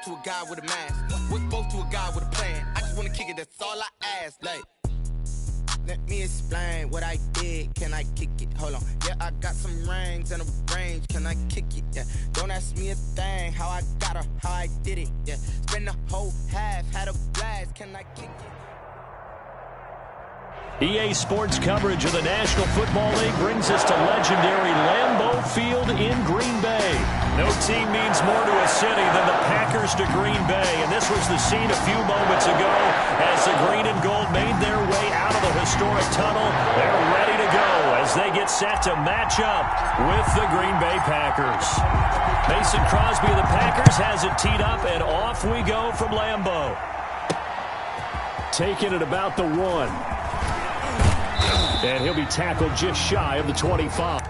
To a guy with a mask, we're both to a guy with a plan. I just wanna kick it, that's all I ask. Like, let me explain what I did. Can I kick it? Hold on. Yeah, I got some rings and a range. Can I kick it? Yeah. Don't ask me a thing. How I got her, how I did it. Yeah. Spend the whole half, had a blast. Can I kick it? EA Sports coverage of the National Football League brings us to legendary Lambeau Field in Green Bay. No team means more to a city than the Packers to Green Bay, and this was the scene a few moments ago as the green and gold made their way out of the historic tunnel. They're ready to go as they get set to match up with the Green Bay Packers. Mason Crosby of the Packers has it teed up, and off we go from Lambeau. Taking it about the 1. And he'll be tackled just shy of the 25.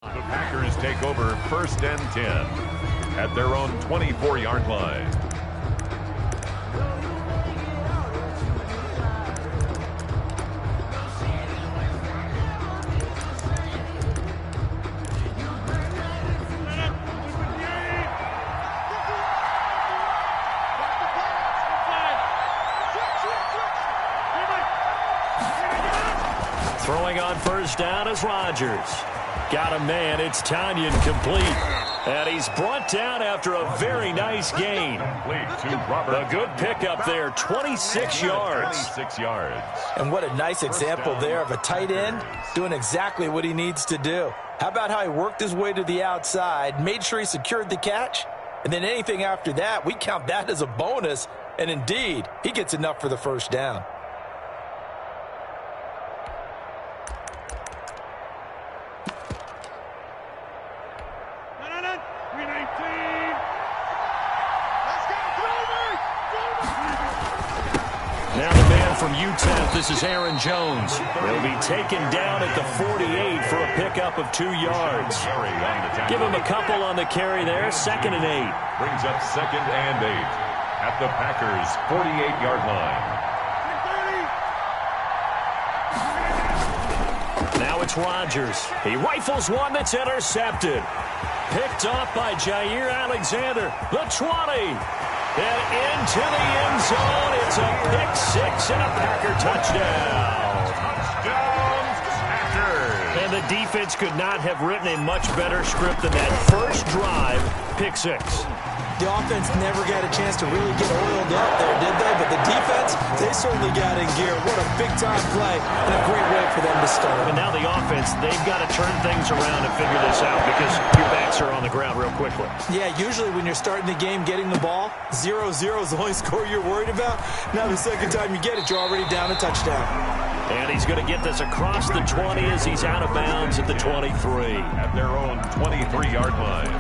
The Packers take over 1st and 10 at their own 24-yard line. Throwing on 1st down is Rodgers. Got a man. It's Tanyan complete. And he's brought down after a very nice gain. A good pickup there, 26 yards. 26 yards. And what a nice example there of a tight end doing exactly what he needs to do. How about how he worked his way to the outside, made sure he secured the catch, and then anything after that, we count that as a bonus. And indeed, he gets enough for the 1st down. Now the man from UTEP, this is Aaron Jones. He'll be taken down at the 48 for a pickup of 2 yards. Give him a couple on the carry there, 2nd and 8. Brings up 2nd and 8 at the Packers' 48-yard line. Now it's Rodgers. He rifles one that's intercepted. Picked off by Jair Alexander. The 20. And into the end zone. It's a pick-6 and a Packer touchdown. Touchdown, Packers. And the defense could not have written a much better script than that first drive, pick-6. The offense never got a chance to really get oiled up there, did they? But the defense, they certainly got in gear. What a big-time play and a great way for them to start. And now the offense, they've got to turn things around and figure this out because your backs are on the ground real quickly. Yeah, usually when you're starting the game getting the ball, 0-0 is the only score you're worried about. Now the second time you get it, you're already down a touchdown. And he's going to get this across the 20 as he's out of bounds at the 23. At their own 23-yard line.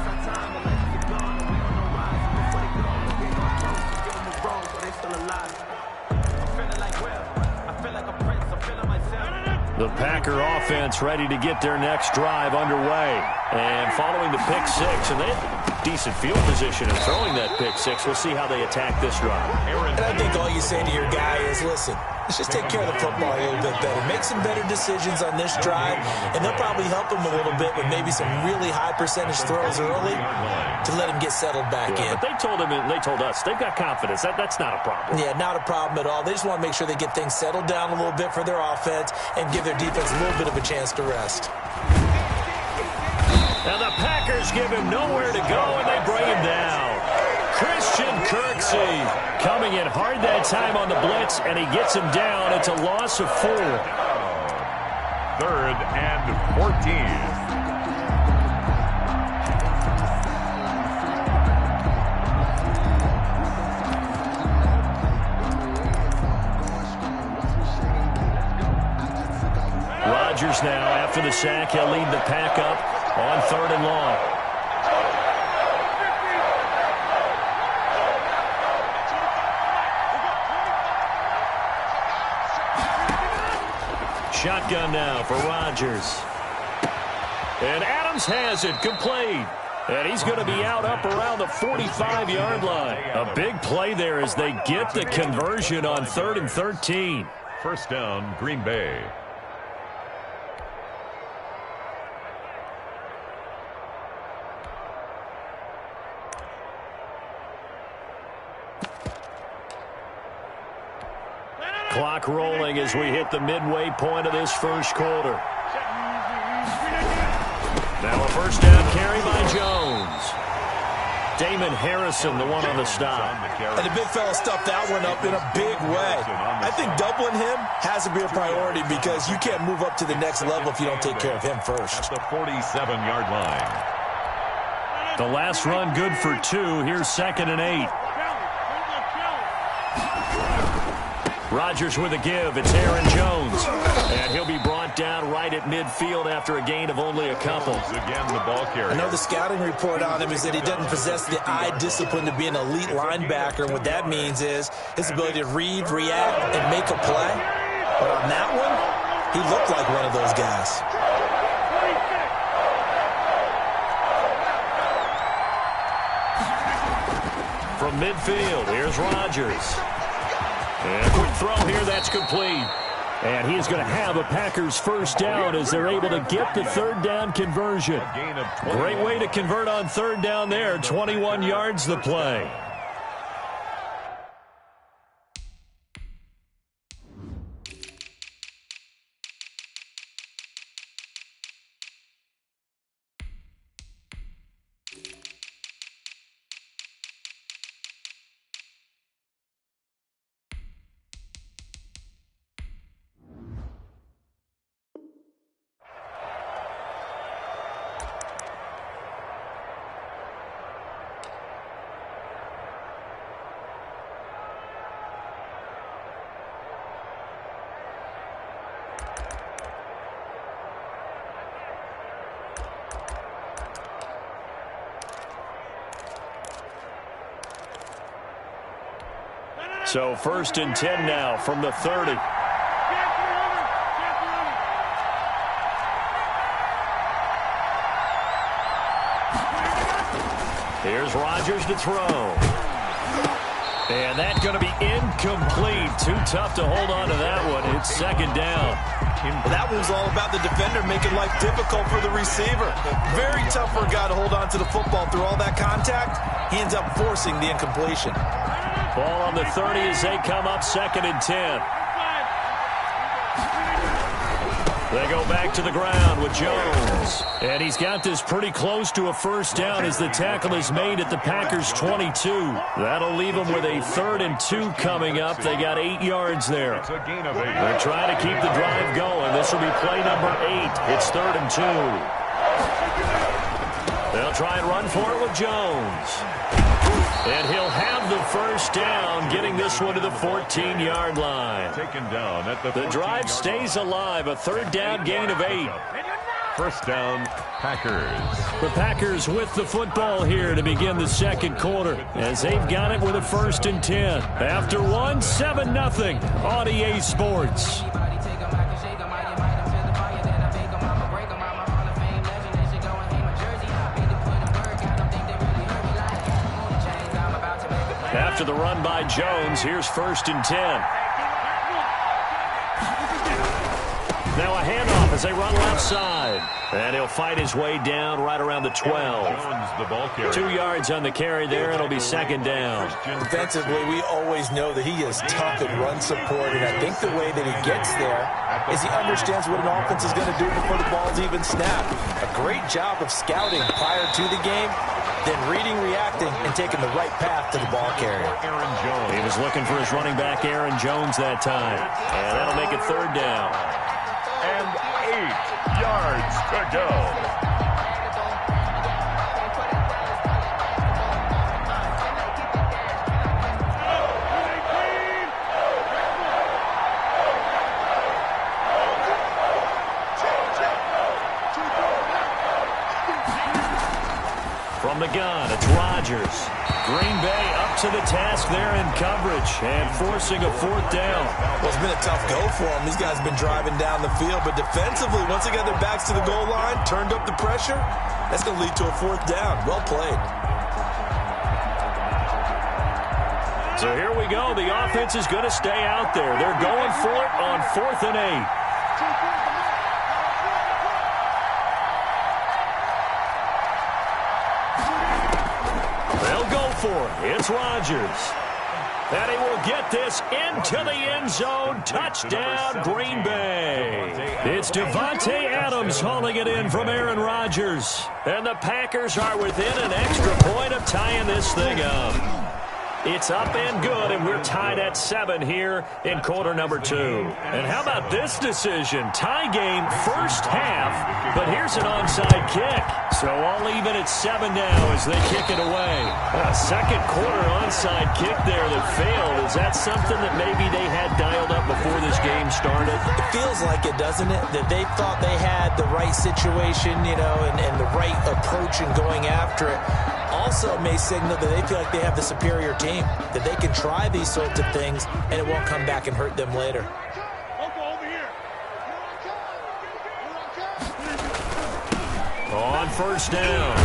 The Packer offense ready to get their next drive underway. And following the pick-6, and they have decent field position and throwing that pick-6. We'll see how they attack this drive. And I think all you say to your guy is, listen, let's just take care of the football a little bit better. Make some better decisions on this drive, and they'll probably help him a little bit with maybe some really high percentage throws early to let him get settled back in. But they told him, and they told us, they've got confidence. That's not a problem. Yeah, not a problem at all. They just want to make sure they get things settled down a little bit for their offense and give their defense a little bit of a chance to rest. Now the Packers give him nowhere to go, and they bring him down. Christian Kirksey coming in hard that time on the blitz, and he gets him down. It's a loss of 4. 3rd and 14. Rodgers now, after the sack, he'll lead the pack up on 3rd and long. Shotgun now for Rodgers. And Adams has it complete. And he's going to be out up around the 45-yard line. A big play there as they get the conversion on 3rd and 13. First down, Green Bay. Clock rolling as we hit the midway point of this first quarter. Now a first down carry by Jones. Damon Harrison, the one on the stop. And the big fella stuffed that one up in a big way. I think doubling him has to be a priority because you can't move up to the next level if you don't take care of him first. At the 47-yard line. The last run good for 2. Here's 2nd and 8. Rodgers with a give. It's Aaron Jones. And he'll be brought down right at midfield after a gain of only a couple. Again, the ball carrier. I know the scouting report on him is that he doesn't possess the eye discipline to be an elite linebacker. And what that means is his ability to read, react, and make a play. But on that one, he looked like one of those guys. From midfield, here's Rodgers. And a quick throw here, that's complete. And he's going to have a Packers first down as they're able to get the 3rd down conversion. Great way to convert on 3rd down there. 21 yards the play. So 1st and 10 now from the 30. Here's Rodgers to throw. And that's going to be incomplete. Too tough to hold on to that one. It's 2nd down. Well, that one's all about the defender making life difficult for the receiver. Very tough for a guy to hold on to the football through all that contact. He ends up forcing the incompletion. Ball on the 30 as they come up 2nd and 10. They go back to the ground with Jones. And he's got this pretty close to a first down as the tackle is made at the Packers' 22. That'll leave them with a 3rd and 2 coming up. They got 8 yards there. They're trying to keep the drive going. This will be play number 8. It's 3rd and 2. They'll try and run for it with Jones. And he'll have the first down, getting this one to the 14-yard line. Taken down at the drive stays alive, a 3rd down gain of 8. First down, Packers. The Packers with the football here to begin the 2nd quarter as they've got it with a 1st and 10. After 1, 7-0 on EA Sports. After the run by Jones, here's 1st and 10. Now a handoff as they run left side. And he'll fight his way down right around the 12. Jones, the ball carrier. 2 yards on the carry there, and it'll be 2nd down. Defensively, we always know that he is tough at run support, and I think the way that he gets there is he understands what an offense is going to do before the ball's even snapped. A great job of scouting prior to the game, then reading, reacting, and taking the right path to the ball carrier. He was looking for his running back, Aaron Jones, that time. And that'll make it 3rd down. And 8 yards to go. From the gun, it's Rodgers. Green Bay up to the task there in coverage and forcing a fourth down. Well, it's been a tough go for them. These guys have been driving down the field, but defensively, once they got their backs to the goal line, turned up the pressure, that's going to lead to a fourth down. Well played. So here we go. The offense is going to stay out there. They're going for it on 4th and 8. They'll go for it. It's Rodgers. And he will get this into the end zone. Touchdown, Green Bay. It's Davante Adams hauling it in from Aaron Rodgers. And the Packers are within an extra point of tying this thing up. It's up and good, and we're tied at 7 here in quarter number 2. And how about this decision? Tie game first half, but here's an onside kick. So all even at 7 now as they kick it away. A second quarter onside kick there that failed. Is that something that maybe they had dialed up before this game started? It feels like it, doesn't it? That they thought they had the right situation, you know, and the right approach in going after it. Also, it may signal that they feel like they have the superior team, that they can try these sorts of things, and it won't come back and hurt them later. On first down,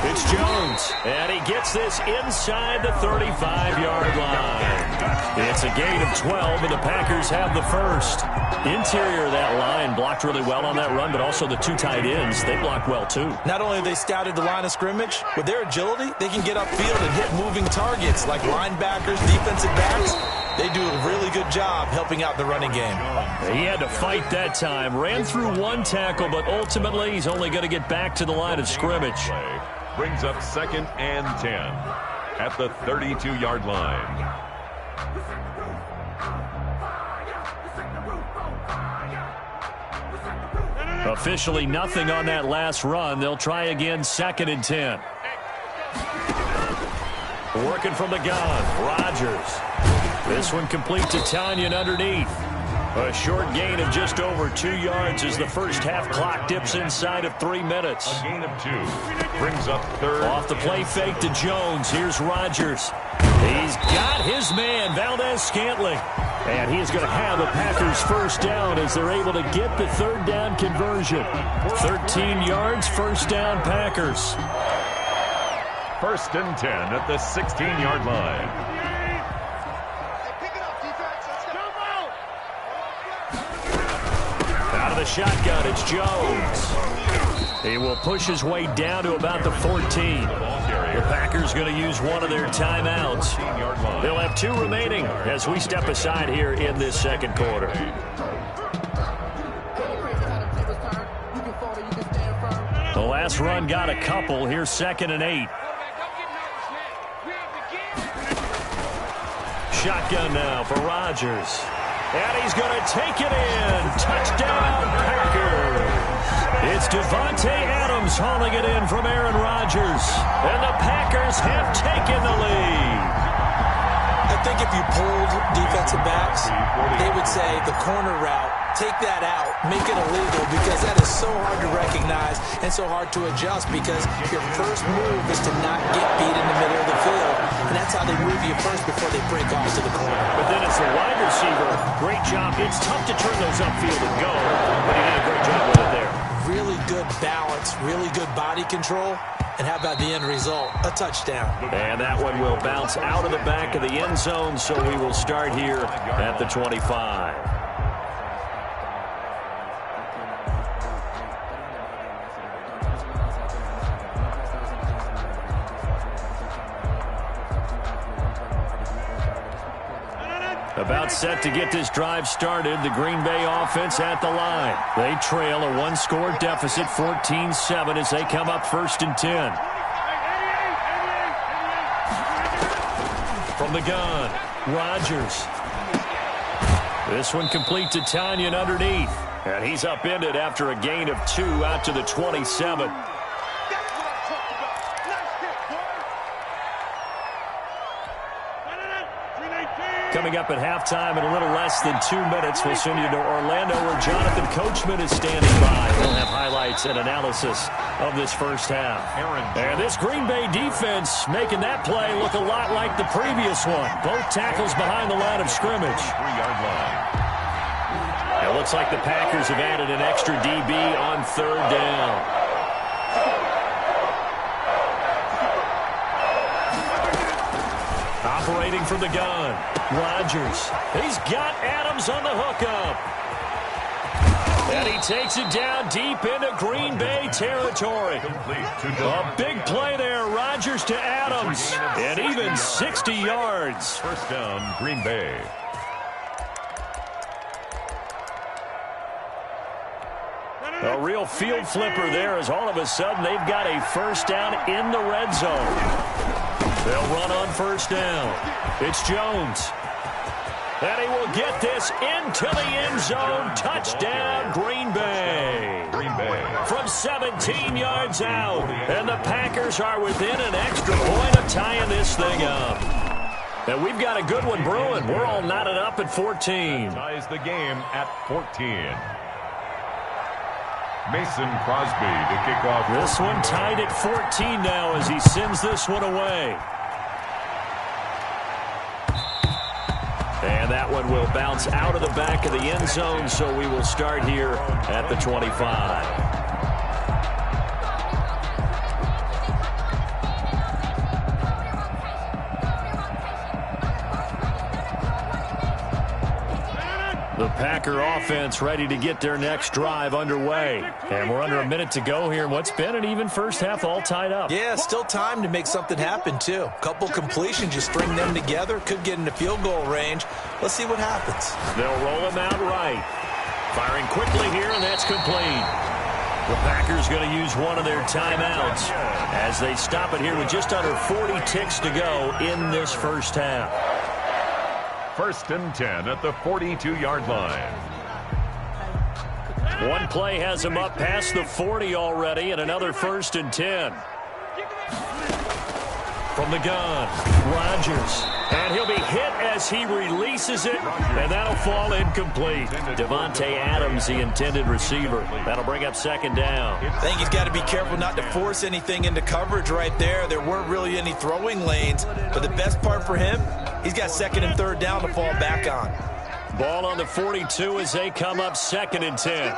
it's Jones, and he gets this inside the 35-yard line. It's a gain of 12, and the Packers have the first. Interior of that line blocked really well on that run, but also the 2 tight ends, they blocked well too. Not only have they scouted the line of scrimmage, with their agility, they can get upfield and hit moving targets like linebackers, defensive backs. They do a really good job helping out the running game. He had to fight that time. Ran through 1 tackle, but ultimately he's only going to get back to the line of scrimmage. Brings up 2nd and 10 at the 32-yard line. Officially nothing on that last run. They'll try again 2nd and 10. Working from the gun, Rodgers. This one complete to Tanyan underneath. A short gain of just over 2 yards as the first half clock dips inside of 3 minutes. A gain of 2. Brings up 3rd. Off the play fake to Jones. Here's Rodgers. He's got his man, Valdez-Scantling. And he is going to have the Packers first down as they're able to get the 3rd down conversion. 13 yards, first down Packers. 1st and 10 at the 16-yard line. Out of the shotgun, it's Jones. He will push his way down to about the 14. The Packers going to use one of their timeouts. They'll have 2 remaining as we step aside here in this second quarter. The last run got a couple. Here's 2nd and 8. Shotgun now for Rodgers. And he's going to take it in. Touchdown, Packers. It's Davante Adams hauling it in from Aaron Rodgers. And the Packers have taken the lead. I think if you polled defensive backs, they would say the corner route, take that out, make it illegal, because that is so hard to recognize and so hard to adjust, because your first move is to not get beat in the middle of the field. And that's how they move you first before they break off to the corner. But then as the wide receiver, great job. It's tough to turn those upfield and go, but he did a great job with it there. Really good balance, really good body control. And how about the end result? A touchdown. And that one will bounce out of the back of the end zone, so we will start here at the 25. About set to get this drive started, the Green Bay offense at the line. They trail a 1-score deficit, 14-7, as they come up 1st and 10. From the gun, Rodgers. This one complete to Tanyan underneath. And he's upended after a gain of 2 out to the 27. Coming up at halftime in a little less than 2 minutes, we'll send you to Orlando where Jonathan Coachman is standing by. We'll have highlights highlights and analysis of this first half. And this Green Bay defense making that play look a lot like the previous one. Both tackles behind the line of scrimmage. 3-yard line. It looks like the Packers have added an extra DB on third down. Operating from the gun, Rodgers. He's got Adams on the hookup. And he takes it down deep into Green Bay territory. A big play there, Rodgers to Adams. And even 60 yards. First down, Green Bay. A real field flipper there as all of a sudden they've got a first down in the red zone. They'll run on first down. It's Jones. And he will get this into the end zone. Touchdown, Green Bay. From 17 yards out. And the Packers are within an extra point of tying this thing up. And we've got a good one brewing. We're all knotted up at 14. Ties the game at 14. Mason Crosby to kick off. This one tied at 14 now as he sends this one away. And that one will bounce out of the back of the end zone, so we will start here at the 25. The Packer offense ready to get their next drive underway. And we're under a minute to go here in what's been an even first half all tied up. Yeah, still time to make something happen, too. A couple completions, just string them together. Could get into field goal range. Let's see what happens. They'll roll him out right. Firing quickly here, and that's complete. The Packers going to use one of their timeouts as they stop it here with just under 40 ticks to go in this first half. First and 10 at the 42-yard line. One play has him up past the 40 already, and another first and 10. From the gun, Rodgers. And he'll be hit as he releases it, and that'll fall incomplete. Devontae Adams, the intended receiver. That'll bring up second down. I think he's got to be careful not to force anything into coverage right there. There weren't really any throwing lanes, but the best part for him, he's got second and third down to fall back on. Ball on the 42 as they come up second and 10.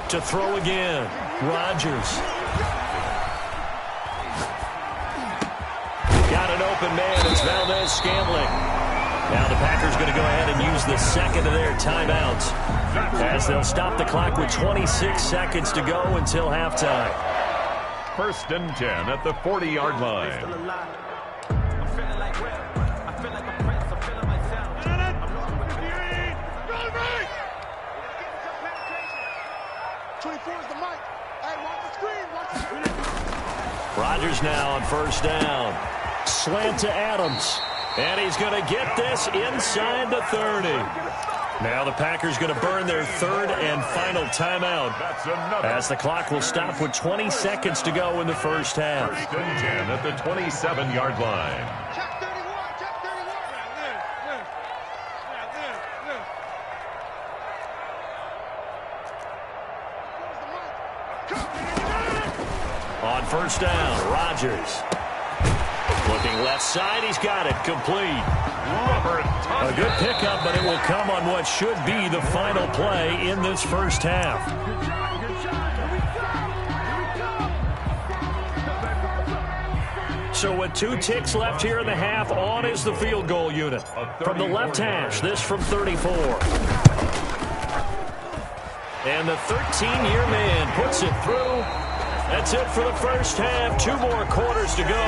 To throw again, Rodgers. Got an open man. It's Valdez-Scantling. Now the Packers going to go ahead and use the second of their timeouts as they'll stop the clock with 26 seconds to go until halftime. First and 10 at the 40-yard line. Rodgers now on first down. Slant to Adams. And he's going to get this inside the 30. Now the Packers going to burn their third and final timeout as the clock will stop with 20 seconds to go in the first half. First and 10 at the 27-yard line. On first down, Rodgers. Looking left side, he's got it, complete. A good pickup, but it will come on what should be the final play in this first half. So with 2 ticks left here in the half, on is the field goal unit. From the left hash, this from 34. And the 13-year man puts it through. That's it for the first half. 2 more quarters to go.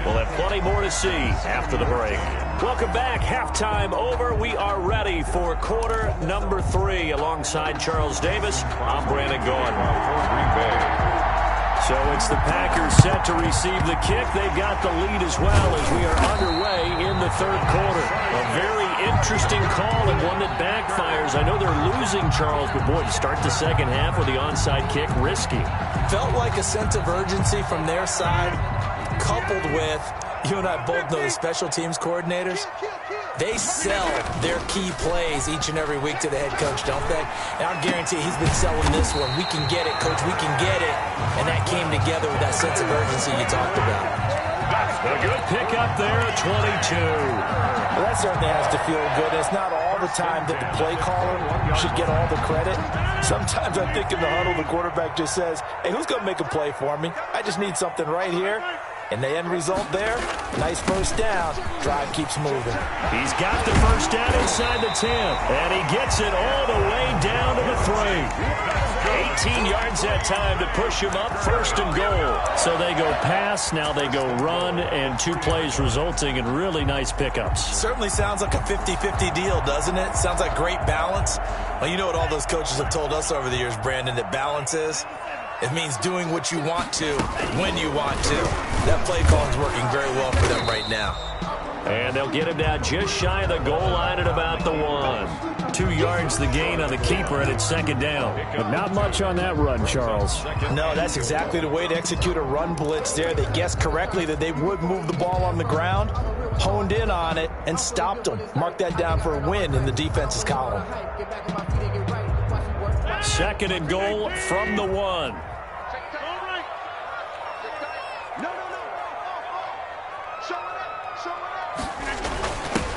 We'll have plenty more to see after the break. Welcome back. Halftime over. We are ready for quarter number 3. Alongside Charles Davis, I'm Brandon Gaudin. So it's the Packers set to receive the kick. They've got the lead as well as we are underway in the third quarter. A very interesting call and one that backfires. I know they're losing, Charles, but boy, to start the second half with the onside kick, risky. Felt like a sense of urgency from their side. coupled with, you and I both know the special teams coordinators, they sell their key plays each and every week to the head coach, don't they? And I'll guarantee he's been selling this one. We can get it, coach, we can get it. And that came together with that sense of urgency you talked about. A good pickup there at 22. Well, that certainly has to feel good. It's not all the time that the play caller should get all the credit. Sometimes I think in the huddle, the quarterback just says, hey, who's going to make a play for me? I just need something right here. And the end result there, nice first down. Drive keeps moving. He's got the first down inside the 10. And he gets it all the way down to the 3. 18 yards that time to push him up, first and goal. So they go pass, now they go run, and 2 plays resulting in really nice pickups. Certainly sounds like a 50-50 deal, doesn't it? Sounds like great balance. Well, you know what all those coaches have told us over the years, Brandon, that balance is? It means doing what you want to, when you want to. That play call is working very well for them right now. And they'll get him down just shy of the goal line at about the 1. 2 yards the gain on the keeper, and it's second down. But not much on that run, Charles. No, that's exactly the way to execute a run blitz there. They guessed correctly that they would move the ball on the ground, honed in on it, and stopped them. Mark that down for a win in the defense's column. Second and goal from the 1.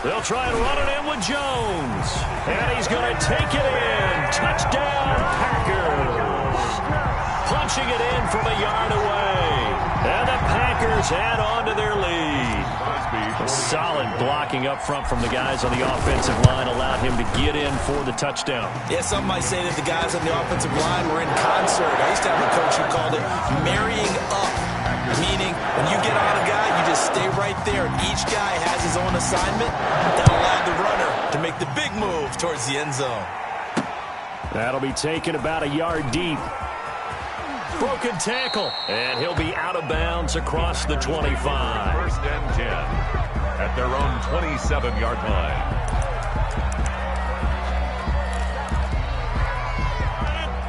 They'll try and run it in with Jones. And he's going to take it in. Touchdown, Packers. Punching it in from a yard away. And the Packers add on to their lead. A solid blocking up front from the guys on the offensive line allowed him to get in for the touchdown. Yeah, some might say that the guys on the offensive line were in concert. I used to have a coach who called it marrying up, meaning when you get on a guy, you just stay right there, and each guy has his own assignment. That allowed the runner to make the big move towards the end zone. That'll be taken about a yard deep. Broken tackle, and he'll be out of bounds across the 25. First and 10 at their own 27-yard line.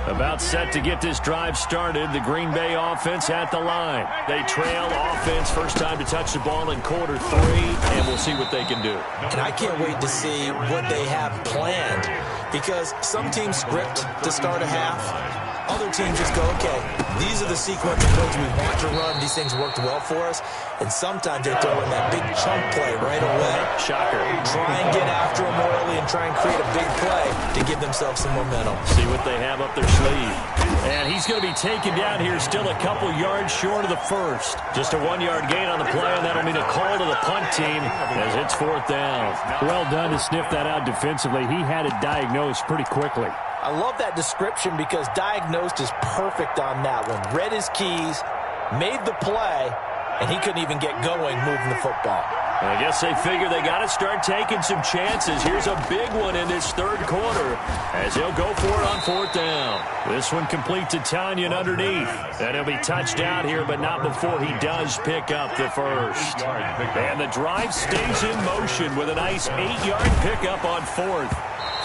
About set to get this drive started. The Green Bay offense at the line. They trail offense first time to touch the ball in quarter 3, and we'll see what they can do. And I can't wait to see what they have planned, because some teams script to start a half. Other teams just go, okay, these are the sequence of plays we want to run. These things worked well for us. And sometimes they throw in that big chunk play right away. Shocker. Try and get after them early and try and create a big play to give themselves some momentum. See what they have up their sleeve. And he's going to be taken down here still a couple yards short of the first. Just a 1-yard gain on the play, and that'll mean a call to the punt team as it's fourth down. Well done to sniff that out defensively. He had it diagnosed pretty quickly. I love that description because diagnosed is perfect on that one. Read his keys, made the play, and he couldn't even get going moving the football. I guess they figure they got to start taking some chances. Here's a big one in this third quarter as he'll go for it on fourth down. This one complete to Tanyan underneath. And he'll be touched out here, but not before he does pick up the first. And the drive stays in motion with a nice 8-yard pickup on fourth.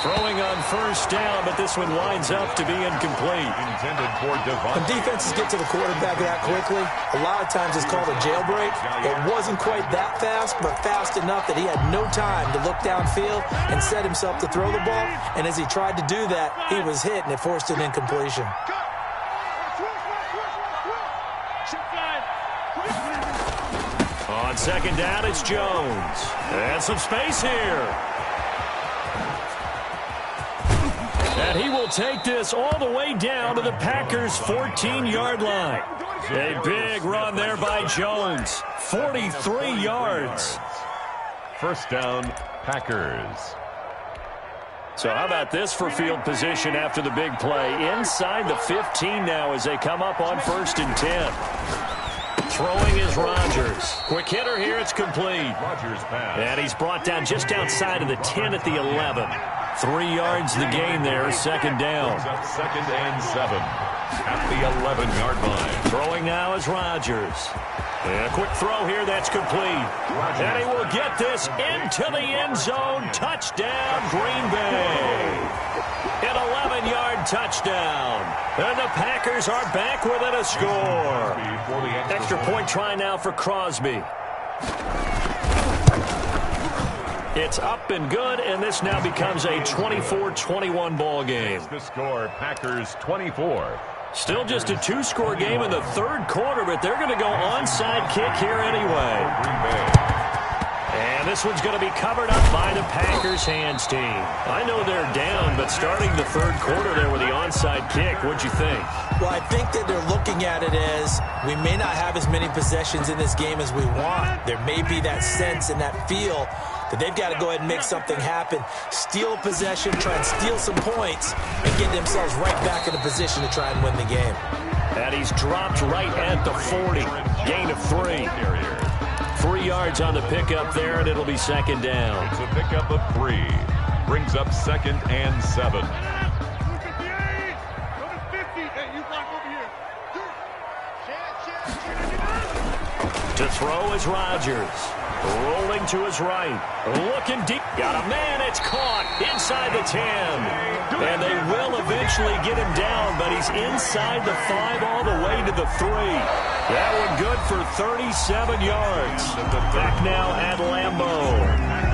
Throwing on first down, but this one winds up to be incomplete. Intended for When defenses get to the quarterback that quickly, a lot of times it's called a jailbreak. It wasn't quite that fast, but fast enough that he had no time to look downfield and set himself to throw the ball. And as he tried to do that, he was hit, and it forced an incompletion. On second down, it's Jones. And some space here. And he will take this all the way down to the Packers' 14-yard line. A big run there by Jones. 43 yards. First down, Packers. So how about this for field position after the big play? Inside the 15 now as they come up on first and 10. Throwing is Rodgers. Quick hitter here, it's complete. Rodgers pass. And he's brought down just outside of the 10 at the 11. 3 yards the gain there, second down. Second and 7 at the 11-yard line. Throwing now is Rodgers. And a quick throw here, that's complete. And he will get this into the end zone. Touchdown, Green Bay. An 11-yard touchdown. And the Packers are back within a score. Extra point try now for Crosby. It's up and good, and this now becomes a 24-21 ball game. The score, Packers 24. Still just a two-score game in the third quarter, but they're going to go onside kick here anyway. And this one's going to be covered up by the Packers hands team. I know they're down, but starting the third quarter there with the onside kick, what'd you think? Well, I think that they're looking at it as we may not have as many possessions in this game as we want. There may be that sense and that feel that they've got to go ahead and make something happen, steal a possession, try and steal some points, and get themselves right back in a position to try and win the game. And he's dropped right at the 40. Gain of 3. 3 yards on the pickup there, and it'll be second down. It's a pickup of 3. Brings up 2nd and 7. To throw is Rodgers. Rolling to his right. Looking deep. Got a man. It's caught inside the 10. And they will eventually get him down, but he's inside the 5 all the way to the 3. That one good for 37 yards. Back now at Lambeau.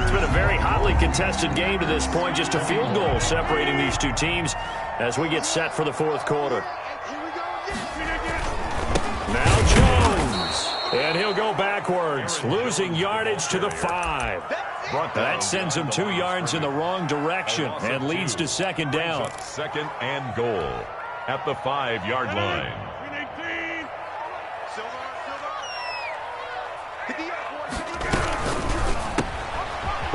It's been a very hotly contested game to this point. Just a field goal separating these two teams as we get set for the fourth quarter. Now Jones. And he'll go backwards, losing yardage to the 5. That sends him 2 yards in the wrong direction and leads to second down. 2nd and goal at the 5-yard line.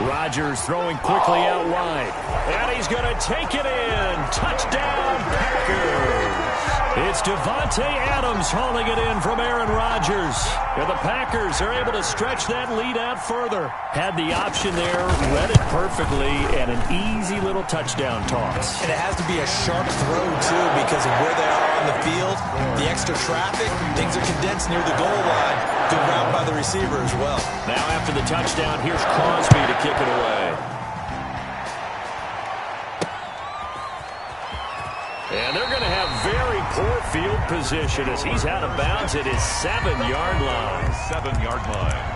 Rodgers throwing quickly out wide. And he's going to take it in. Touchdown, Packers. It's Devontae Adams hauling it in from Aaron Rodgers. And the Packers are able to stretch that lead out further. Had the option there, read it perfectly, and an easy little touchdown toss. And it has to be a sharp throw, too, because of where they are on the field. The extra traffic, things are condensed near the goal line. Good route by the receiver as well. Now after the touchdown, here's Crosby to kick it away. And they're going to have very poor field position as he's out of bounds at his 7-yard line. 7-yard line.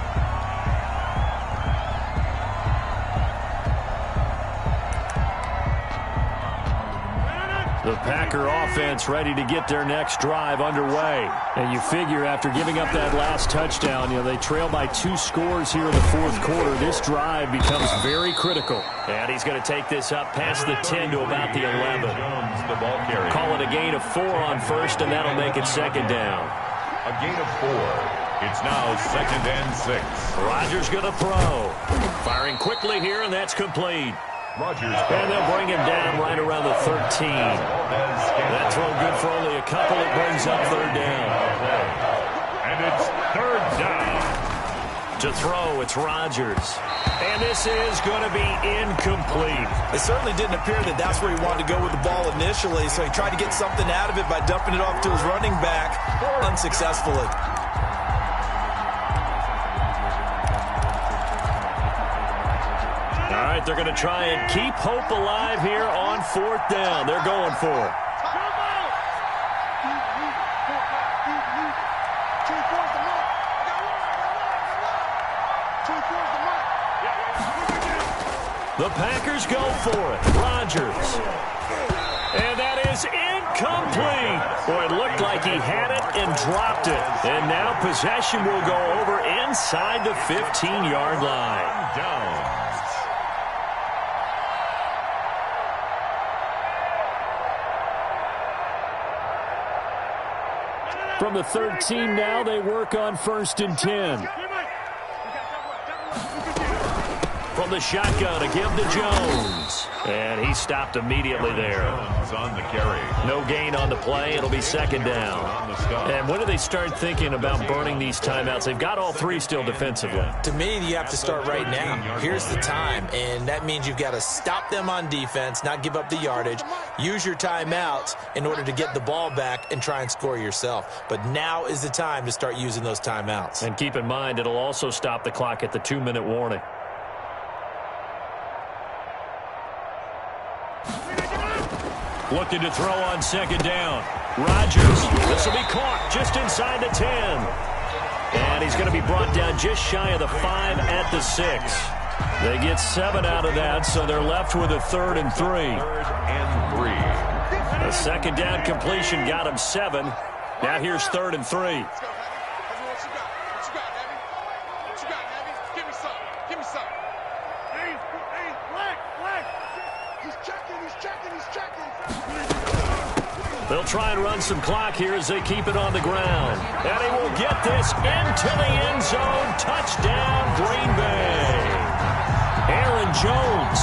The Packer offense ready to get their next drive underway. And you figure after giving up that last touchdown, they trail by 2 scores here in the fourth quarter. This drive becomes very critical. And he's going to take this up past the 10 to about the 11. The ball carrier. Call it a gain of 4 on first, and that'll make it second down. A gain of 4. It's now 2nd and 6. Rodgers going to throw. Firing quickly here, and that's complete. Rodgers. And they'll bring him down right around the 13. That throw good for only a couple. It brings up third down. And it's third down. To throw, it's Rodgers. And this is going to be incomplete. It certainly didn't appear that that's where he wanted to go with the ball initially, so he tried to get something out of it by dumping it off to his running back unsuccessfully. All right, they're going to try and keep hope alive here on fourth down. They're going for it. The Packers go for it. Rodgers. And that is incomplete. Boy, it looked like he had it and dropped it. And now possession will go over inside the 15-yard line. Down. From the 13 now, they work on 1st and 10. From the shotgun to give to Jones. And he stopped immediately there. Jones on the carry. No gain on the play. It'll be second down. And when do they start thinking about burning these timeouts? They've got all 3 still defensively. To me, you have to start right now. Here's the time, and that means you've got to stop them on defense, not give up the yardage, use your timeouts in order to get the ball back and try and score yourself. But now is the time to start using those timeouts. And keep in mind, it'll also stop the clock at the 2-minute warning. Looking to throw on second down. Rodgers. This will be caught just inside the 10. And he's going to be brought down just shy of the 5 at the 6. They get 7 out of that, so they're left with a 3rd and 3. 3rd and 3. A second down completion got him 7. Now here's 3rd and 3. They'll try and run some clock here as they keep it on the ground. And he will get this into the end zone. Touchdown, Green Bay. Aaron Jones,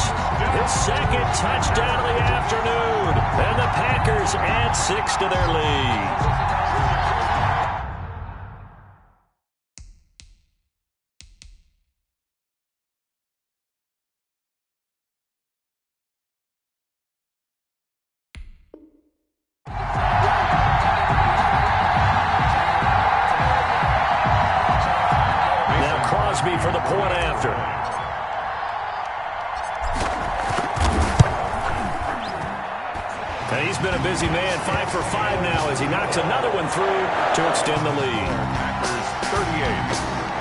his second touchdown of the afternoon. And the Packers add 6 to their lead. For the point after. And he's been a busy man, 5 for 5 now as he knocks another one through to extend the lead. Packers 38,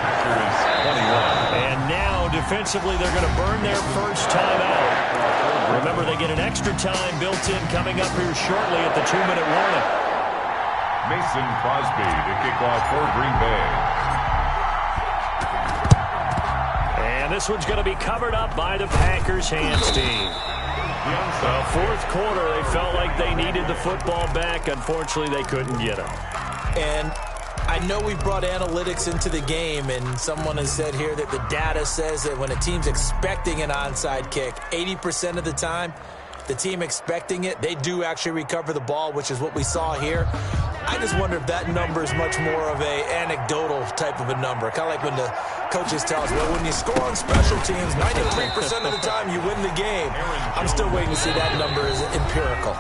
Packers 21. And now defensively they're going to burn their first time out. Remember, they get an extra time built in coming up here shortly at the 2-minute warning. Mason Crosby to kick off for Green Bay. And this one's going to be covered up by the Packers hands team. The fourth quarter, they felt like they needed the football back. Unfortunately, they couldn't get it. And I know we brought analytics into the game, and someone has said here that the data says that when a team's expecting an onside kick, 80% of the time, the team expecting it, they do actually recover the ball, which is what we saw here. I just wonder if that number is much more of a anecdotal type of a number. Kind of like when the coaches tell us, well, when you score on special teams, 93% of the time you win the game. I'm still waiting to see that number is empirical.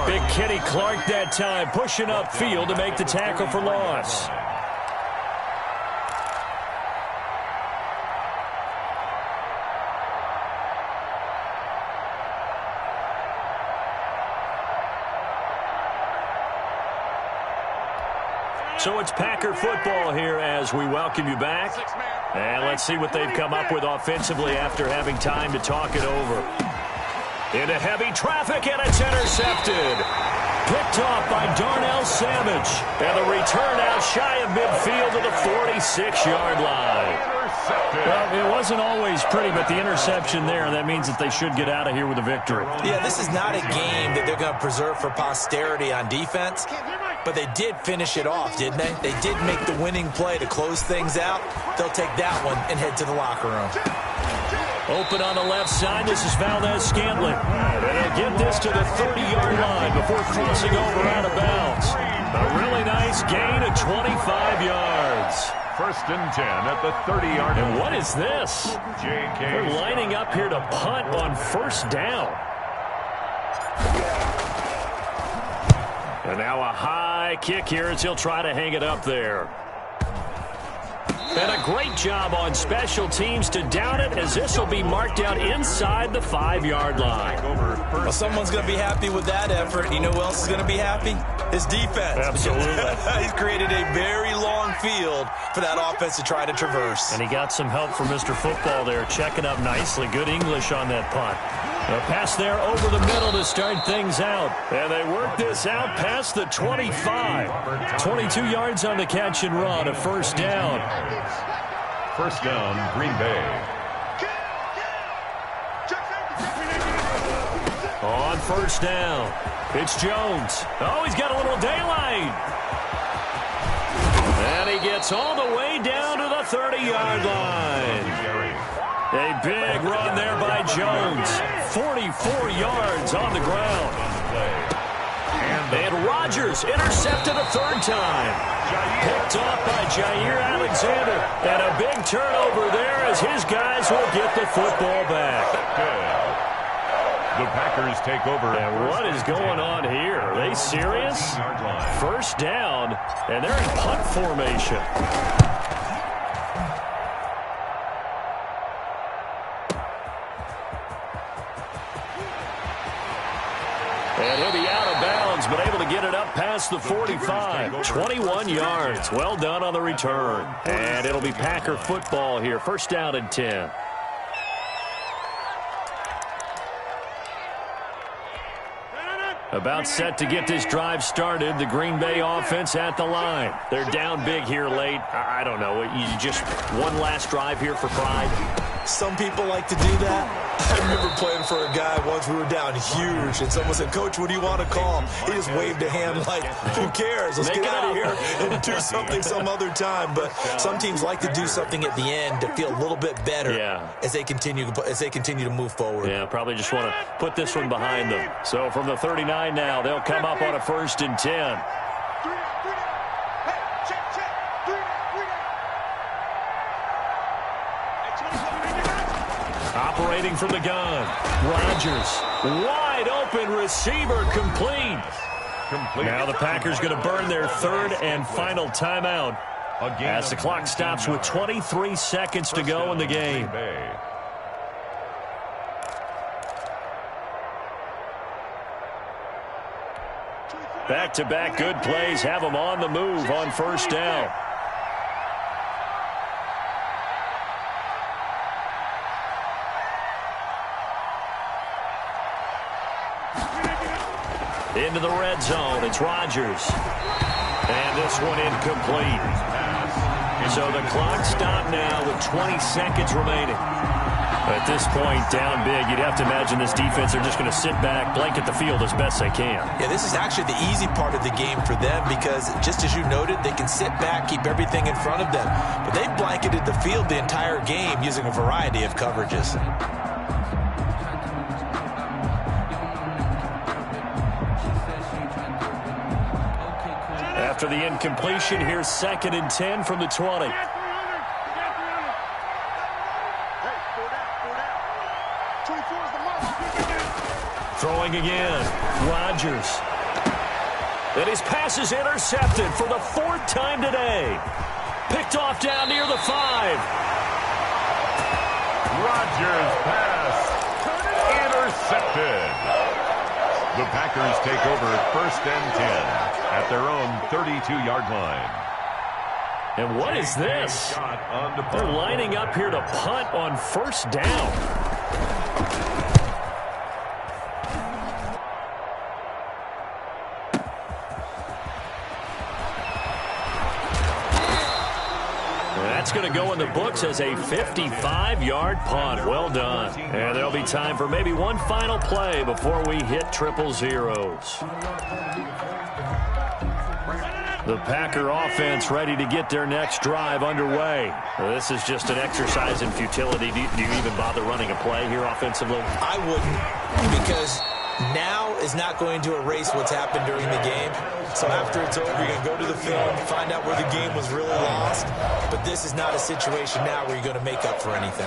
Big Kenny Clark that time, pushing upfield to make the tackle for loss. So it's Packer football here as we welcome you back. And let's see what they've come up with offensively after having time to talk it over. Into heavy traffic, and it's intercepted. Picked off by Darnell Savage. And the return out shy of midfield to the 46-yard line. Well, it wasn't always pretty, but the interception there, that means that they should get out of here with a victory. Yeah, this is not a game that they're going to preserve for posterity on defense. But they did finish it off, didn't they? They did make the winning play to close things out. They'll take that one and head to the locker room. Open on the left side. This is Valdez-Scantling. And he'll get this to the 30-yard line before crossing over out of bounds. A really nice gain of 25 yards. 1st and 10 at the 30-yard line. And what is this? They're lining up here to punt on 1st down. And now a high kick here as he'll try to hang it up there. And a great job on special teams to down it as this will be marked out inside the 5-yard line. Well, someone's going to be happy with that effort. You know who else is going to be happy? His defense. Absolutely. He's created a very long field for that offense to try to traverse. And he got some help from Mr. Football there, checking up nicely. Good English on that punt. A pass there over the middle to start things out. And they work this out past the 25. 22 yards on the catch and run, a 1st down. 1st down, Green Bay. On 1st down, it's Jones. Oh, he's got a little daylight. And he gets all the way down to the 30-yard line. A big run there by Jones. 44 yards on the ground. And Rodgers intercepted a 3rd time. Picked off by Jair Alexander. And a big turnover there as his guys will get the football back. The Packers take over. And what is going on here? Are they serious? 1st down, and they're in punt formation. And he'll be get it up past the 45. 21 yards. Well done on the return. And it'll be Packer football here. First down and 10. About set to get this drive started. The Green Bay offense at the line. They're down big here late. I don't know. You just one last drive here for pride. Some people like to do that. I remember playing for a guy once. We were down huge, and someone said, "Coach, what do you want to call?" He just waved a hand like, "Who cares? Let's get out of here and do something some other time." But some teams like to do something at the end to feel a little bit better as they continue to move forward. Yeah, probably just want to put this one behind them. So from the 39 now, they'll come up on a 1st and 10. Operating from the gun. Rodgers. Wide open receiver complete. Now the Packers going to burn their 3rd and final timeout as the clock stops with 23 seconds to go in the game. Back-to-back good plays have them on the move on 1st down. Into the red zone. It's Rodgers. And this one incomplete. So the clock stopped now with 20 seconds remaining. At this point, down big, you'd have to imagine this defense are just going to sit back, blanket the field as best they can. Yeah, this is actually the easy part of the game for them because, just as you noted, they can sit back, keep everything in front of them. But they've blanketed the field the entire game using a variety of coverages. After the incompletion, here's 2nd and 10 from the 20. Throwing again. Rodgers. And his pass is intercepted for the 4th time today. Picked off down near the 5. Rodgers' pass intercepted. The Packers take over 1st and 10 at their own 32-yard line. And what is this? They're lining up here to punt on 1st down. That's going to go in the books as a 55-yard punt. Well done. And there'll be time for maybe one final play before we hit 000. The Packer offense ready to get their next drive underway. This is just an exercise in futility. Do you even bother running a play here offensively? I wouldn't, because now is not going to erase what's happened during the game. So after it's over, you're going to go to the film, find out where the game was really lost. But this is not a situation now where you're going to make up for anything.